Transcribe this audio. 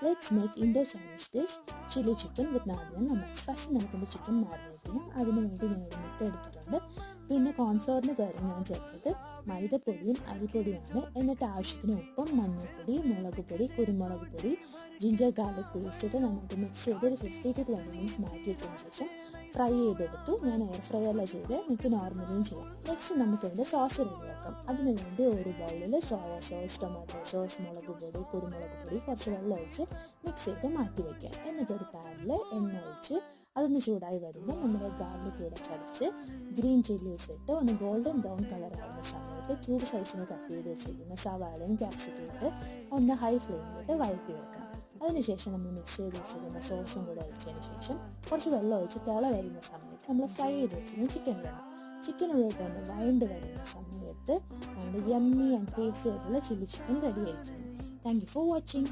Let's make Indo-Chinese dish chili chicken with Nadiyan lemons. First നമുക്ക് chicken marinate ചെയ്യാം. അതിന് വേണ്ടി ഞാൻ ഒരു മുട്ട എടുത്തിട്ടുണ്ട്. പിന്നെ കോൺഫ്ലവറിന് പകരം ഞാൻ ചേർത്തത് മൈദപ്പൊടിയും അരിപ്പൊടിയാണ്. എന്നിട്ട് ആവശ്യത്തിന് ഉപ്പും മഞ്ഞൾപ്പൊടി, മുളക് പൊടി, കുരുമുളക് പൊടി, ജിഞ്ചർ ഗാർലിക് പേസ്റ്റ് ഇട്ട് നന്നായിട്ട് മിക്സ് ചെയ്ത് ഒരു 50 to 20 minutes മാറ്റി വെച്ചതിന് ശേഷം ഫ്രൈ ചെയ്തെടുത്തു. ഞാൻ എയർ ഫ്രൈയറിലാണ് ചെയ്ത്, നിങ്ങൾക്ക് നോർമലിയും ചെയ്യാം. നെക്സ്റ്റ് നമുക്ക് ഇതിൻ്റെ സോസ് റെഡിയാക്കാം. അതിന് വേണ്ടി ഒരു ബൗളിൽ സോയ സോസ്, ടൊമാറ്റോ സോസ്, മുളക് പൊടി, കുരുമുളക് പൊടി, കുറച്ച് വെള്ളം ഒഴിച്ച് മിക്സ് ചെയ്ത് മാറ്റി വയ്ക്കാം. എന്നിട്ടൊരു പാനിൽ എണ്ണ ഒഴിച്ച് അതൊന്ന് ചൂടായി വരുമ്പോൾ നമ്മുടെ ഗാർലിക് ഇവിടെ ചതച്ച് ഗ്രീൻ ചില്ലീസ് ഇട്ട് ഒന്ന് ഗോൾഡൻ ബ്രൗൺ കളർ ആവുന്ന സമയത്ത് ക്യൂബ് സൈസിന് കട്ട് ചെയ്ത് വെച്ചിരിക്കുന്ന സവാളയും ക്യാപ്സിക്കം ഇട്ട് ഒന്ന് ഹൈ ഫ്ലെയിമിലിട്ട് വഴറ്റി വെക്കാം. അതിനുശേഷം നമ്മൾ മിക്സ് ചെയ്ത് വെച്ചിരിക്കുന്ന സോസും കൂടെ ഒഴിച്ചതിന് ശേഷം കുറച്ച് വെള്ളം ഒഴിച്ച് തിള വരുന്ന സമയത്ത് നമ്മൾ ഫ്രൈ ചെയ്ത് വെച്ചിരിക്കുന്ന ചിക്കൻ വേണം. ചിക്കനുള്ളിട്ട് ഒന്ന് വഴണ്ട് വരുന്ന സമയത്ത് നമ്മുടെ യമ്മി ആൻഡ് ടേസ്റ്റി ആയിട്ടുള്ള ചില്ലി ചിക്കൻ റെഡി ആയിരിക്കും. Thank you for watching.